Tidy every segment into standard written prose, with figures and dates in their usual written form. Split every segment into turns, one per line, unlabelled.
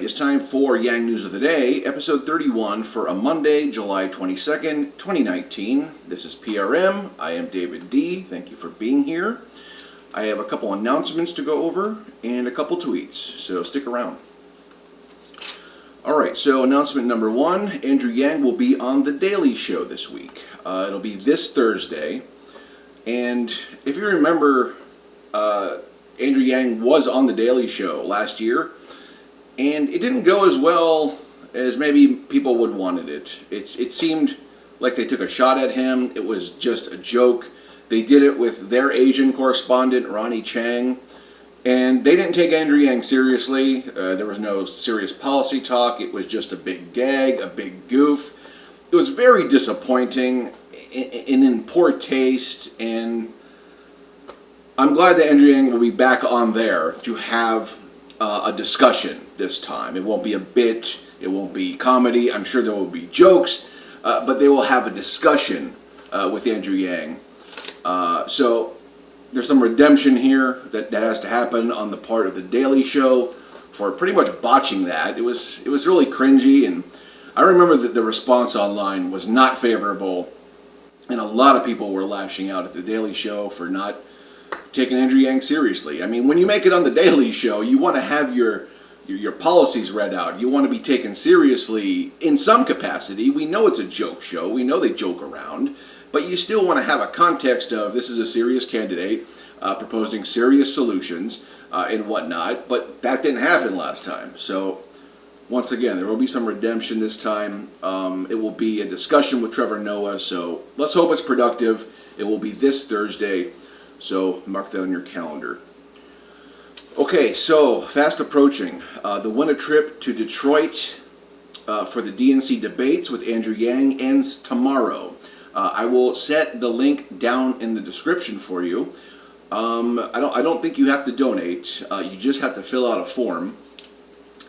right, it's time for Yang News of the Day, episode 31 for a Monday, July 22nd, 2019. This is PRM. I am David D. Thank you for being here. I have a couple announcements to go over and a couple tweets, so stick around. All right, so announcement number one, Andrew Yang will be on The Daily Show this week. It'll be this Thursday. And if you remember, Andrew Yang was on The Daily Show last year, and it didn't go as well as maybe people would wanted it. It seemed like they took a shot at him. It was just a joke. They did it with their Asian correspondent, Ronnie Chang, and they didn't take Andrew Yang seriously. There was no serious policy talk. It was just a big gag, a big goof. It was very disappointing and in poor taste, and I'm glad that Andrew Yang will be back on there to have a discussion this time. It won't be a bit, it won't be comedy. I'm sure there will be jokes, but they will have a discussion with Andrew Yang. So there's some redemption here that has to happen on the part of The Daily Show for pretty much botching that. It was really cringy, and I remember that the response online was not favorable, and a lot of people were lashing out at The Daily Show for not taking Andrew Yang seriously. I mean, when you make it on The Daily Show, you want to have your policies read out. You want to be taken seriously in some capacity. We know it's a joke show. We know they joke around. But you still want to have a context of this is a serious candidate proposing serious solutions and whatnot. But that didn't happen last time. So once again, there will be some redemption this time. It will be a discussion with Trevor Noah. So let's hope it's productive. It will be this Thursday. So mark that on your calendar. Okay, so fast approaching. The winter trip to Detroit for the DNC debates with Andrew Yang ends tomorrow. I will set the link down in the description for you. I don't think you have to donate. You just have to fill out a form.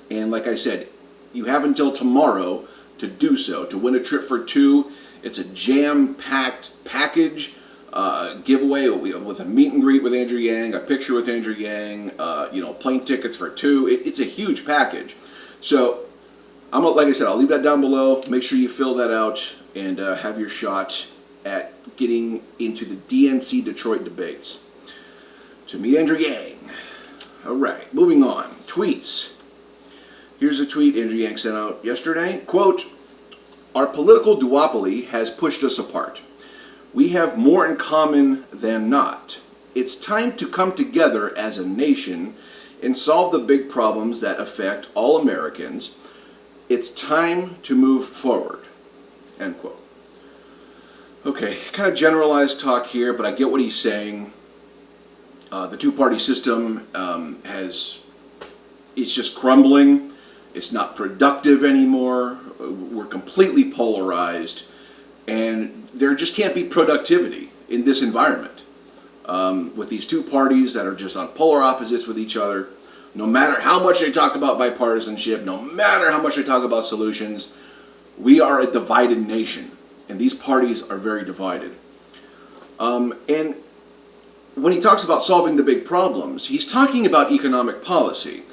And like I said, you have until tomorrow to do so. To win a trip for two, it's a jam-packed package. Giveaway with a meet and greet with Andrew Yang, a picture with Andrew Yang, plane tickets for two. It's a huge package. So, like I said, I'll leave that down below. Make sure you fill that out and have your shot at getting into the DNC Detroit debates. To meet Andrew Yang. All right, moving on. Tweets. Here's a tweet Andrew Yang sent out yesterday. Quote, "Our political duopoly has pushed us apart. We have more in common than not. It's time to come together as a nation and solve the big problems that affect all Americans. It's time to move forward." End quote. Okay, kind of generalized talk here, but I get what he's saying. The two-party system it's just crumbling. It's not productive anymore. We're completely polarized. And there just can't be productivity in this environment. With these two parties that are just on polar opposites with each other, no matter how much they talk about bipartisanship, no matter how much they talk about solutions, we are a divided nation. And these parties are very divided. And when he talks about solving the big problems, he's talking about economic policy,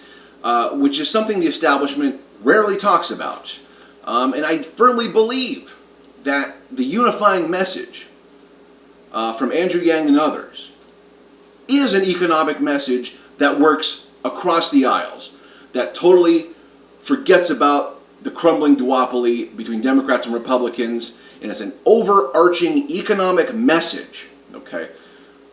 which is something the establishment rarely talks about. And I firmly believe that the unifying message from Andrew Yang and others is an economic message that works across the aisles, that totally forgets about the crumbling duopoly between Democrats and Republicans, and it's an overarching economic message, okay,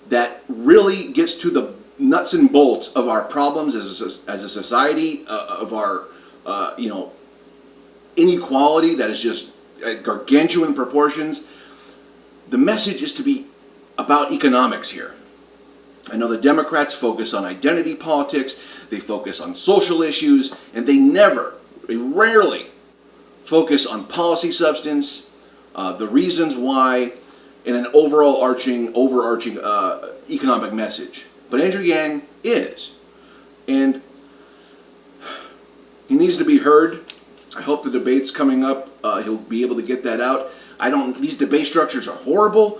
that really gets to the nuts and bolts of our problems as a society, of our inequality that is just gargantuan proportions. The message is to be about economics here. I know the Democrats focus on identity politics, they focus on social issues, and they rarely focus on policy substance, the reasons why, and an overarching economic message. But Andrew Yang is. And he needs to be heard. I hope the debate's coming up. He'll be able to get that out. These debate structures are horrible.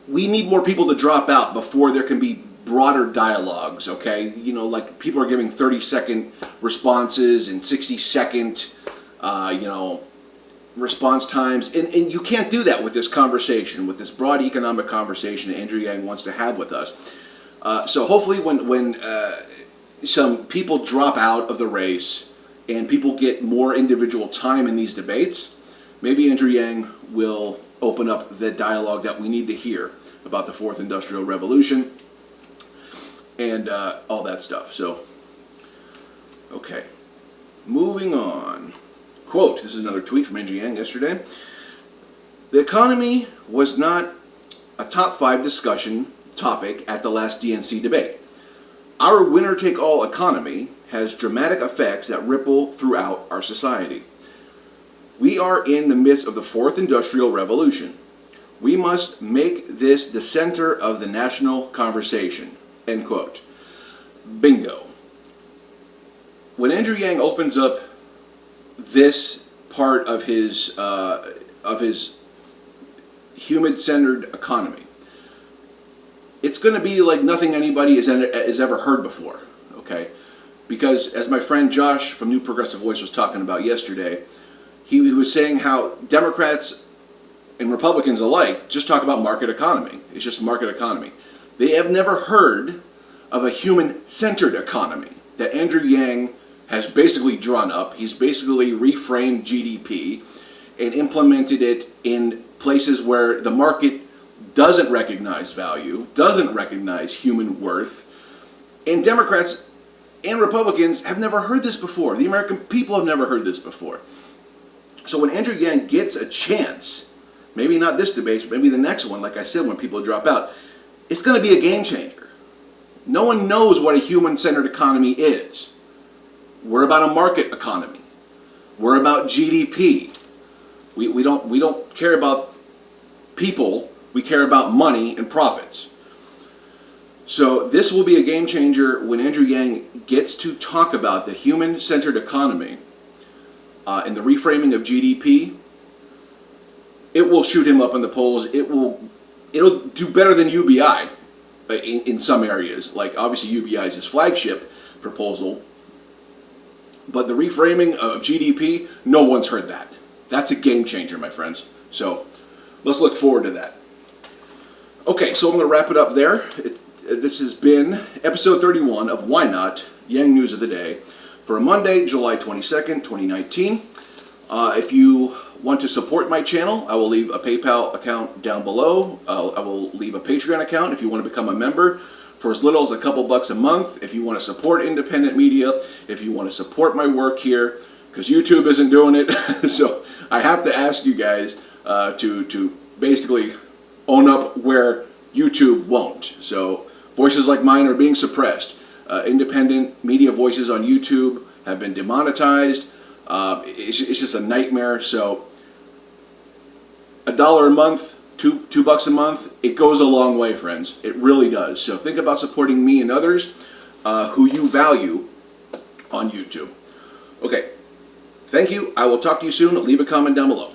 We need more people to drop out before there can be broader dialogues, okay? You know, like people are giving 30-second responses and 60-second, response times. And you can't do that with this conversation, with this broad economic conversation Andrew Yang wants to have with us. So hopefully when some people drop out of the race and people get more individual time in these debates, maybe Andrew Yang will open up the dialogue that we need to hear about the Fourth Industrial Revolution and all that stuff. So, okay. Moving on. Quote, this is another tweet from Andrew Yang yesterday. The economy was not a top 5 discussion topic at the last DNC debate. Our winner-take-all economy has dramatic effects that ripple throughout our society. We are in the midst of the Fourth Industrial Revolution. We must make this the center of the national conversation. End quote. Bingo. When Andrew Yang opens up this part of his human-centered economy, it's going to be like nothing anybody has ever heard before, okay? Because as my friend Josh from New Progressive Voice was talking about yesterday, he was saying how Democrats and Republicans alike just talk about market economy. It's just market economy. They have never heard of a human-centered economy that Andrew Yang has basically drawn up. He's basically reframed GDP and implemented it in places where the market doesn't recognize value, doesn't recognize human worth. And Democrats and Republicans have never heard this before. The American people have never heard this before. So when Andrew Yang gets a chance, maybe not this debate, but maybe the next one, like I said, when people drop out, it's going to be a game changer. No one knows what a human-centered economy is. We're about a market economy. We're about GDP. We don't care about people. We care about money and profits. So this will be a game changer when Andrew Yang gets to talk about the human-centered economy and the reframing of GDP. It will shoot him up in the polls. It'll do better than UBI in some areas. Like obviously UBI is his flagship proposal. But the reframing of GDP, no one's heard that. That's a game changer, my friends. So let's look forward to that. Okay, so I'm going to wrap it up there. This has been episode 31 of Why Not? Yang News of the Day for Monday, July 22nd, 2019. If you want to support my channel, I will leave a PayPal account down below. I will leave a Patreon account if you want to become a member for as little as a couple bucks a month. If you want to support independent media, if you want to support my work here, because YouTube isn't doing it. So I have to ask you guys to basically own up where YouTube won't. So voices like mine are being suppressed. Independent media voices on YouTube have been demonetized. It's just a nightmare. So $1 a month, $2 a month, it goes a long way, friends. It really does. So think about supporting me and others who you value on YouTube. Okay. Thank you. I will talk to you soon. Leave a comment down below.